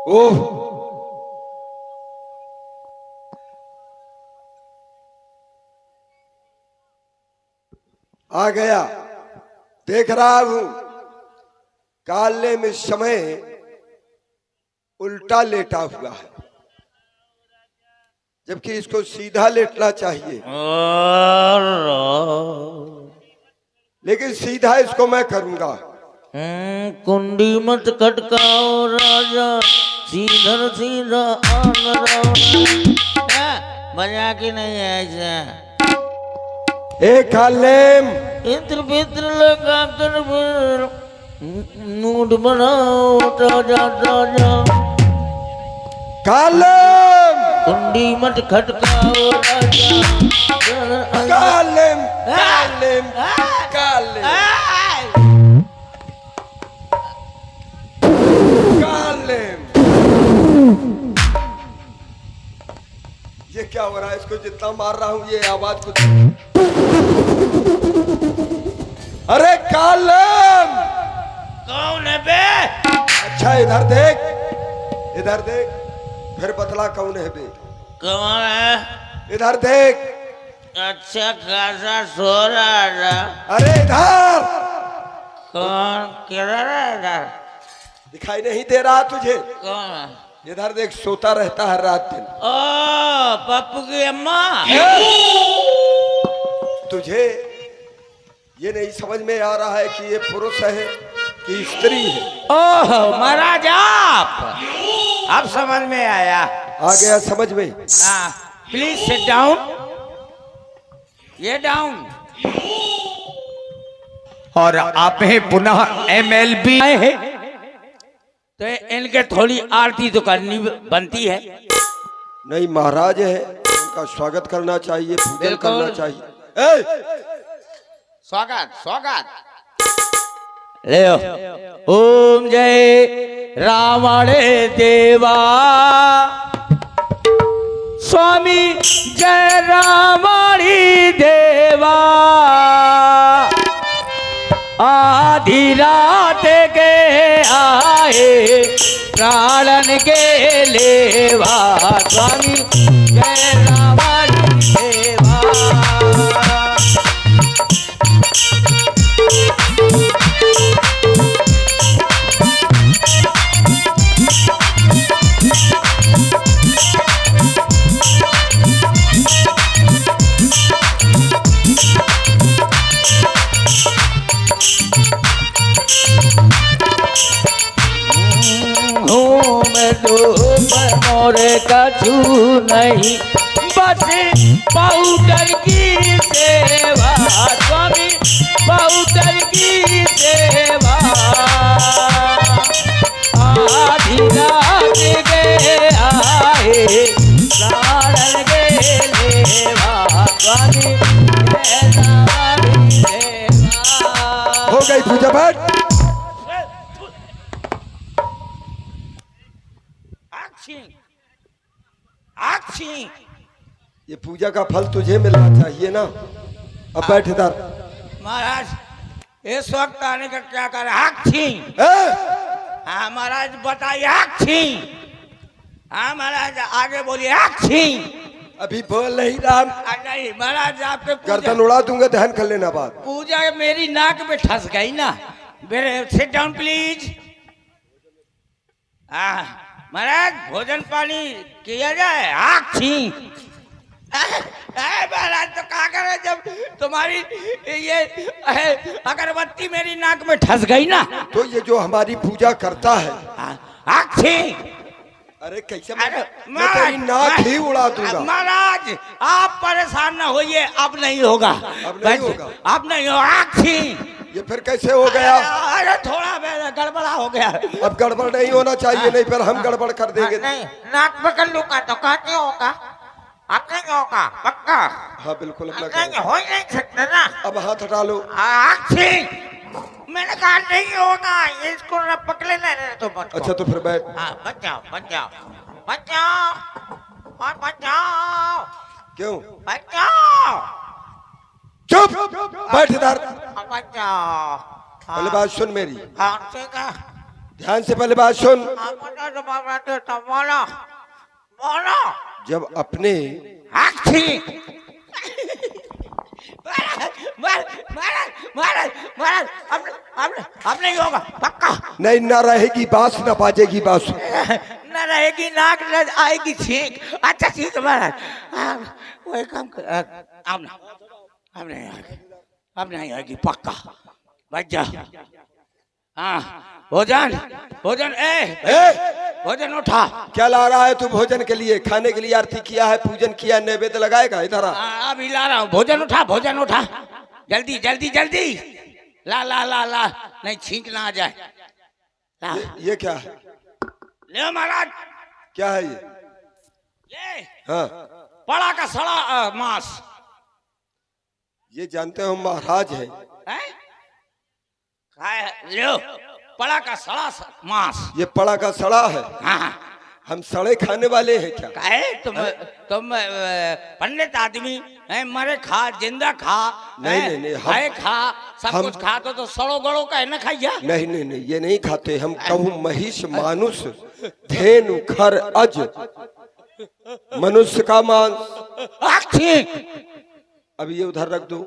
ओह, आ गया। देख रहा हूं काले में समय उल्टा लेटा हुआ है, जबकि इसको सीधा लेटना चाहिए। लेकिन सीधा इसको मैं करूंगा। कुंडी मत खटकाओ राजा, सीधा सीधा बजा के नहीं ऐसा एक कालेम इत्र पित्र लगा कर नूड बनाओ राजा राजा। कालेम कुंडी मत खटकाओ राजा, कालेम कालेम कालेम कालेम। ये क्या हो रहा है? इसको जितना मार रहा हूं ये आवाज कुछ। अरे कालेम, कौन है बे? अच्छा इधर देख, इधर देख, फिर बतला कौन है बे। कौन है? इधर देख। अच्छा खासा सो रहा था। अरे इधर। कौन किधर है इधर? दिखाई नहीं दे रहा तुझे? कौन है? इधर देख, सोता रहता है रात दिन। ओ पप्पू की अम्मा। तुझे ये नहीं समझ में आ रहा है कि ये पुरुष है कि स्त्री है? ओह महाराज आप, अब समझ में आया। आ गया समझ में? Please sit down. ये डाउन। और आप हैं पुनः एमएलबी आए हैं, तो इनके थोड़ी आरती तो करनी बनती है। नहीं, महाराज है, उनका स्वागत करना चाहिए, पूजन बिल्कुल। करना चाहिए। स्वागत स्वागत। ले ओम जय रावणे देवा, स्वामी जय रावणी देवा। आधी रात के आए प्राणन के लेवा, स्वामी जय रावणी देवा। मोरे कछु नहीं, बस पाउडर की सेवा, स्वामी पाउडर की सेवा। आधी रात के आए प्राणन के लेवा, स्वामी हो गई पूजा पाठ। ये पूजा का फल तुझे मिलना चाहिए ना। अब बैठ इधर। महाराज इस वक्त आने का क्या कर रहे? हाँ महाराज बताइए। हाँ महाराज आगे बोलिए। अभी बोल नहीं रहा। नहीं महाराज, आपके गर्दन उड़ा दूंगा, ध्यान कर लेना बात। पूजा मेरी नाक में ठस गई ना। मेरे सिट डाउन प्लीज। महाराज भोजन पानी किया जाए। महाराज तो क्या करे, जब तुम्हारी ये अगरबत्ती मेरी नाक में ठस गई ना। तो ये जो हमारी पूजा करता है, अरे कैसे मैं तेरी नाक ही उड़ा दूंगा। महाराज आप परेशान ना होइए, अब नहीं होगा। अब नहीं होगा। अब नहीं होगा। ये फिर कैसे हो गया? अरे थोड़ा गड़बड़ा हो गया। अब गड़बड़ नहीं होना चाहिए, नहीं पर हम गड़बड़ कर देंगे। नहीं, नाक पकड़ लूंगा तो कहते होगा। अब नहीं होगा पक्का? हाँ बिल्कुल। नहीं हो ही नहीं सकता ना। अब हाथ हटा लो। मैंने कहा नहीं होगा, इसको ना पकड़े लेने तो मत। अच्छा तो फिर बैठ। बच जाओ बच जाओ बच जाओ और बच जाओ। क्यों? बच जाओ। चुप, बैठ इधर। बच जाओ। पहले बात सुन मेरी। हाँ ठीक है। ध्यान से पहले बात सुन। बोलो बोलो। जब अपने महाराज अब नहीं होगा पक्का। नहीं, ना रहेगी बांस ना बाजेगी बांसुरी। न रहेगी नाक न आएगी छींक। अच्छा ठीक है महाराज, वो एक काम कर, अब नहीं आएगी पक्का। बच जा। हाँ भोजन भोजन भोजन उठा। क्या ला रहा है तू भोजन के लिए? खाने के लिए आरती किया है, पूजन किया, नैवेद्य लगाएगा। इधर आ। अभी ला रहा हूँ। भोजन उठा जल्दी जल्दी जल्दी। ला ला ला ला, नहीं छींक ना आ जाए। ला। ये क्या है? ले महाराज। क्या है ये? ले हाँ, पड़ा का सड़ा मांस। ये जानते हो महाराज है। लो पड़ा का सड़ा मांस। ये पड़ा का सड़ा है। हाँ हम सड़े खाने वाले हैं क्या? काहे तुम पंडित आदमी है, मरे खा जिंदा खा। नहीं, खाए खा सब कुछ खा तो सड़ो गड़ो का है ना खाइया। नहीं, ये नहीं खाते हम। कहूँ महिष मानुष धेनु खर अज मनुष्य का मांस। अब ये उधर रख दो।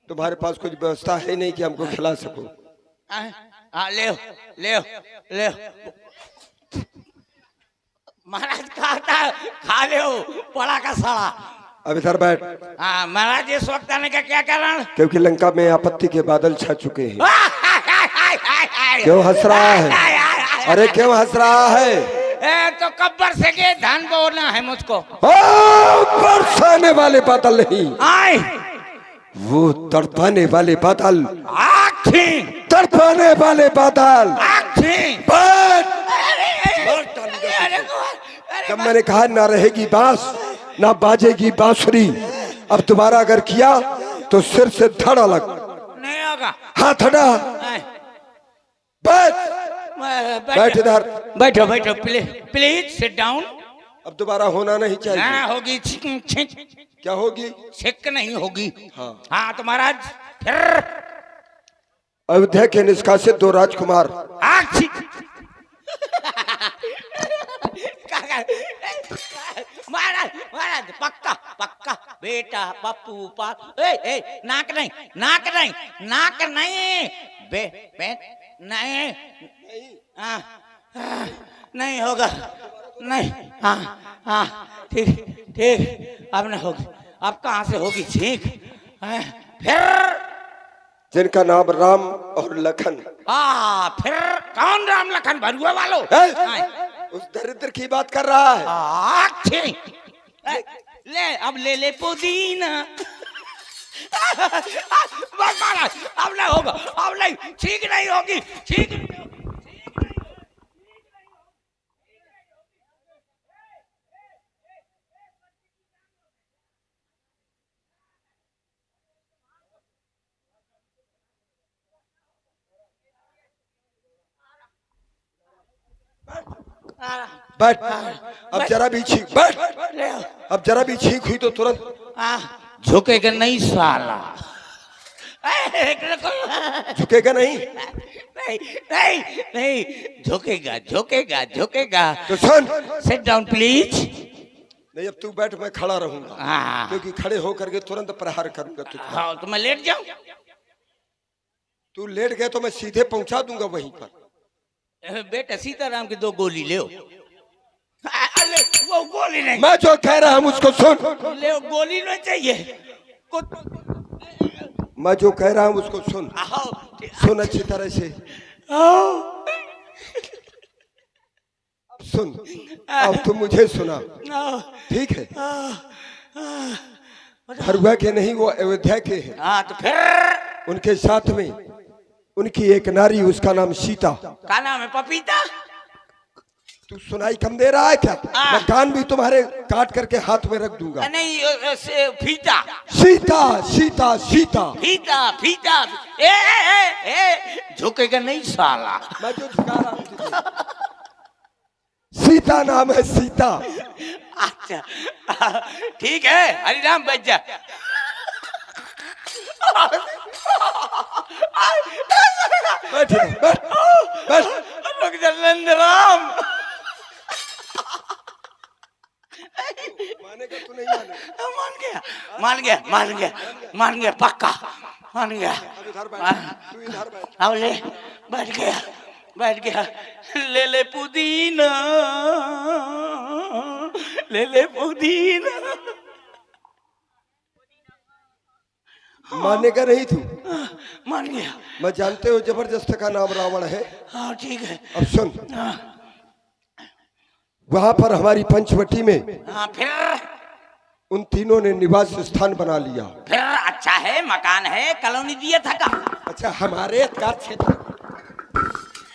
तुम्हारे पास कुछ व्यवस्था है नहीं कि हमको खिला सको। ले महाराज खा ले पड़ा का सड़ा। अब इधर बैठ। हाँ महाराज, इस वक्त आने का क्या कारण? क्योंकि लंका में आपत्ति के बादल छा चुके हैं। क्यों हंस रहा है? अरे क्यों हंस रहा है? तो कब बरसेंगे धान बोना है मुझको। बरसाने वाले बादल नहीं, आए वो तड़पाने वाले बादल। आखिर तड़पाने वाले बादल। जब मैंने कहा ना रहेगी बांस ना बाजेगी बांसुरी, अब दोबारा अगर किया तो सिर से धड़ा लग। नहीं होगा। हाथ हटा। बैठ इधर। बैठो प्लीज सिट डाउन। अब दोबारा होना नहीं चाहिए। ना होगी छिक। क्या होगी? छिक नहीं होगी। हाँ तो महाराज फिर अयोध्या के निष्कासित 2 राजकुमार। महाराज पक्का बेटा पप्पू नाक नहीं नहीं होगा। नहीं हाँ ठीक अब ना होगी। अब कहाँ से होगी छींक? फिर जिनका नाम राम और लखन। फिर कौन राम लखन? भरुआ वालों। उस दरिद्र की बात कर रहा है। ले अब ले पुदीना। बस महाराज अब नहीं होगा। अब नहीं, ठीक नहीं होगी। ठीक बैठ। अब जरा भी छींक। बैठ। अब जरा भी छींक हुई तो तुरंत झुकेगा नहीं साला। झुकेगा नहीं। नहीं झुकेगा। तो सुन। Sit down please. नहीं, अब तू बैठ, मैं खड़ा रहूंगा। क्योंकि खड़े होकर के तुरंत प्रहार करूंगा तुझको। हाँ तो मैं लेट जाऊं? तू लेट गया तो मैं सीधे पहुंचा दूंगा वहीं पर। बेटा सीताराम की 2 गोली ले। वो गोली नहीं। मैं जो कह रहा हूं उसको सुन। ले गोली नहीं चाहिए। मैं जो कह रहा हूं उसको सुन। सुन अच्छी तरह से सुन। अब तुम मुझे सुना, ठीक है? भरुआ के नहीं, वो अयोध्या के हैं। तो फिर उनके साथ में उनकी एक नारी, उसका नाम सीता। का नाम है? पपीता। तू सुनाई कम दे रहा है क्या? मैं कान भी तुम्हारे काट करके हाथ में रख दूंगा। नहीं फीता। सीता। फीता। झुकेगा नहीं साला। मैं जो झुका रहा हूं तुझे। सीता नाम है, सीता। अच्छा ठीक है, हरिराम बच जा। बैठ। रुक जा नंदराम। मानेगा तू नहीं मानेगा? मान गया पक्का मान गया। अब इधर बैठ, तू इधर बैठ। अब ले बैठ गया। ले पुदीना, ले पुदीना। मानेगा नहीं तू? मान गया। मैं जानते हो जबरदस्त का नाम रावण है। हाँ ठीक है। अब सुन, हाँ वहां पर हमारी पंचवटी में फिर उन तीनों ने निवास स्थान बना लिया। फिर अच्छा है, मकान है, कॉलोनी दिया था का? अच्छा, हमारे अधिकार क्षेत्र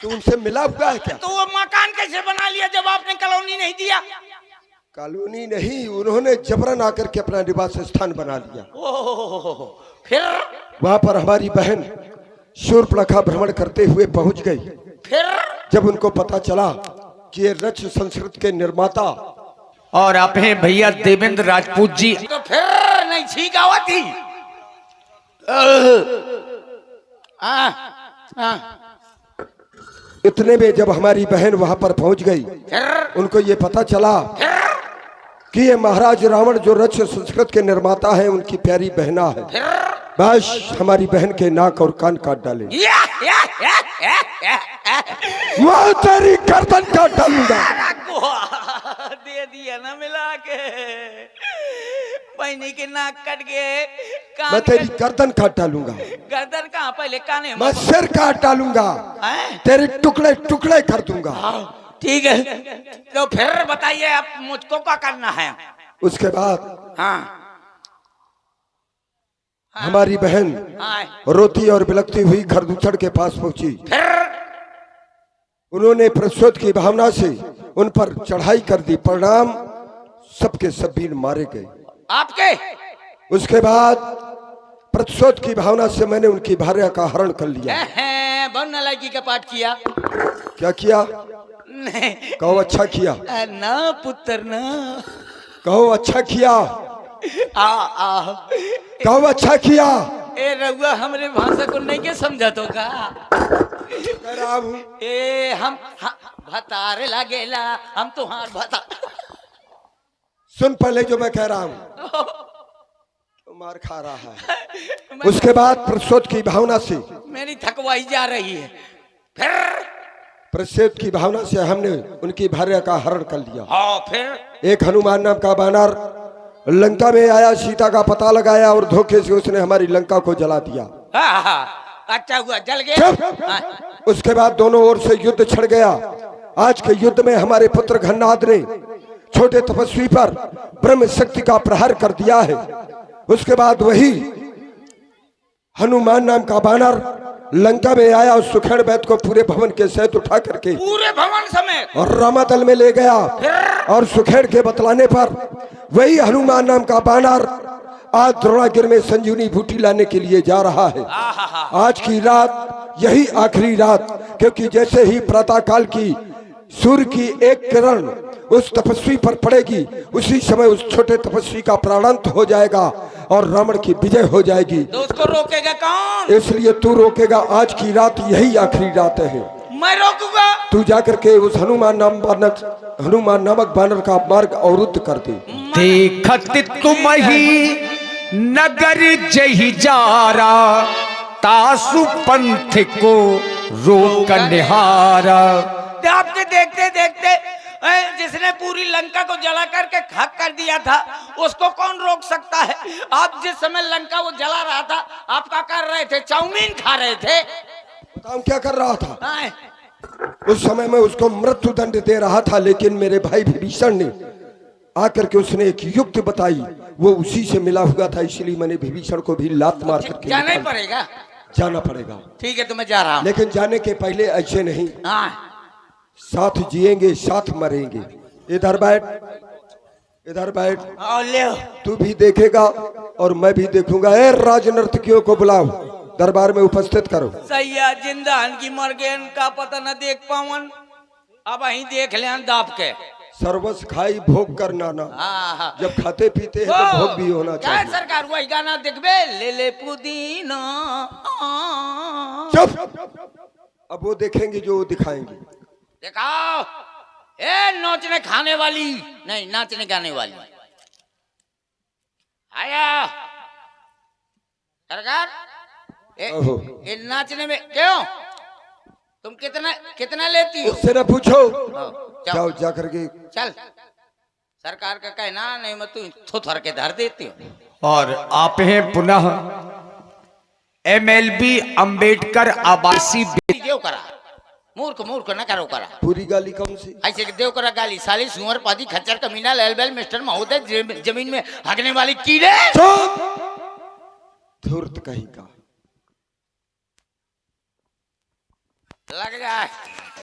तू उनसे मिला हुआ है क्या? तो वो मकान कैसे बना लिया जब आपने कॉलोनी नहीं दिया? कॉलोनी नहीं, उन्होंने जबरन आकर के अपना निवास स्थान बना लिया। ओह फिर वहां पर हमारी बहन शूर्पणखा भ्रमण करते हुए पहुंच गई। फिर जब उनको पता चला कि ये रच संस्कृत के निर्माता और आप हैं भैया देवेंद्र राजपूत जी। तो फिर नहीं ठीक आवा थी। इतने में जब हमारी बहन वहां पर पहुंच गई, उनको ये पता चला कि ये महाराज रावण जो रच संस्कृत के निर्माता है उनकी प्यारी बहना है। बस हमारी बहन के नाक और कान काट डाले। वह तेरी गर्दन काट डालूंगा। दे दिया ना मिला के, बहनी के नाक कट गए, मैं तेरी गर्दन काट डालूंगा। गर्दन कहाँ, पहले काने मैं सिर काट डालूंगा, तेरे टुकड़े टुकड़े कर दूंगा। ठीक है, तो फिर बताइए आप मुझको क्या करना है? उसके बाद हाँ हमारी बहन रोती और बिलखती हुई खरदूचड़ के पास पहुंची। फिर उन्होंने प्रसोद की भावना से उन पर चढ़ाई कर दी। परिणाम सबके सब वीर मारे गए। आपके उसके बाद प्रतिशोध की भावना से मैंने उनकी भार्या का हरण कर लिया। बहुत नालायकी का पाठ किया। क्या किया? नहीं कहो अच्छा किया। ना पुत्र ना, कहो अच्छा किया। आ कहो अच्छा किया। ए रघुआ हमरे भाषा को नहीं के समझा तो का? कह रहा हूं। ए हम भतारे लागेला, हम तुहार भता। सुन पहले जो मैं कह रहा हूं। तो मार खा रहा है। उसके बाद प्रतिशोध की भावना से मेरी थकवाई जा रही है। फिर प्रतिशोध की भावना से हमने उनकी भार्या का हरण कर लिया। हाँ फिर एक हनुमान नाम का बानर लंका में आया, सीता का पता लगाया और धोखे से उसने हमारी लंका को जला दिया। अच्छा हुआ जल गया। उसके बाद दोनों ओर से युद्ध छिड़ गया। आज के युद्ध में हमारे पुत्र घननाद ने छोटे तपस्वी पर ब्रह्म शक्ति का प्रहार कर दिया है। उसके बाद वही हनुमान नाम का बानर लंका में आया और सुखेड़ बैत को पूरे भवन के सहित उठा करके पूरे भवन समेत और रामादल में ले गया। और सुखेड़ के बतलाने पर वही हनुमान नाम का बानर आज द्रोणागिर में संजीवनी बूटी लाने के लिए जा रहा है। आज की रात यही आखिरी रात, क्योंकि जैसे ही प्रातः काल की सूर्य की एक किरण उस तपस्वी पर पड़ेगी, उसी समय उस छोटे तपस्वी का प्राणांत हो जाएगा और रावण की विजय हो जाएगी। तो उसको रोकेगा कौन? इसलिए तू रोकेगा। आज की रात यही आखिरी रात है। मैं रोकूंगा। तू जाकर के उस हनुमान नामक बानर का मार्ग अवरुद्ध कर दे। देखत तुम ही नगर जही जारा, तासु पंथ को रोक निहारा। आपके देखते देखते जिसने पूरी लंका को जला करके खाक कर दिया था, उसको कौन रोक सकता है? आप जिस समय लंका वो जला रहा था, आप क्या कर रहे थे? चाउमीन खा रहे थे। काम क्या कर रहा था? उस समय मैं उसको मृत्यु दंड दे रहा था, लेकिन मेरे भाई विभीषण ने आकर के उसने एक युक्ति बताई, वो उसी से मिला हुआ था। इसलिए मैंने विभीषण को भी लात मार करके जाना ही पड़ेगा। जाना पड़ेगा। ठीक है तो मैं जा रहा हूँ। लेकिन जाने के पहले ऐसे नहीं, साथ जिएंगे साथ मरेंगे। इधर बैठ, इधर बैठ। ले तू भी देखेगा और मैं भी देखूंगा। ए राजनर्तकियों को बुलाओ, दरबार में उपस्थित करो। सैया जिंदा की मर गए, का पता न देख पावन। अब वहीं देख ले दाप के। सर्वस खाई भोग करना ना। जब खाते पीते हैं तो भोग भी होना चाहिए। सरकार वही गाना देखबे, ले पुदीना। चुप। अब वो देखेंगे जो वो दिखाएंगे। दिखाओ। ए नाचने खाने वाली नहीं, नाचने गाने वाली। आया सरकार। ओहो। ये नाचने में क्यों तुम कितना कितना लेती हो? उससे ना पूछो, जाओ जाओ जा करके। चल, सरकार का कहना नहीं, मैं तू थर के धर देती हूँ। और आप हैं पुनः MLB अंबेडकर आवासीय देव करा, मूर्ख मूर्ख न करो करा। पूरी गाली कौन सी? ऐसे कि देव करा गाली, साली सुअर पादी खच्चर कमीना लैल बैल मिस्टर महोदय जमीन में हगने वाली कीड़े। चुप, धूर्त कहीं का। लग जाए।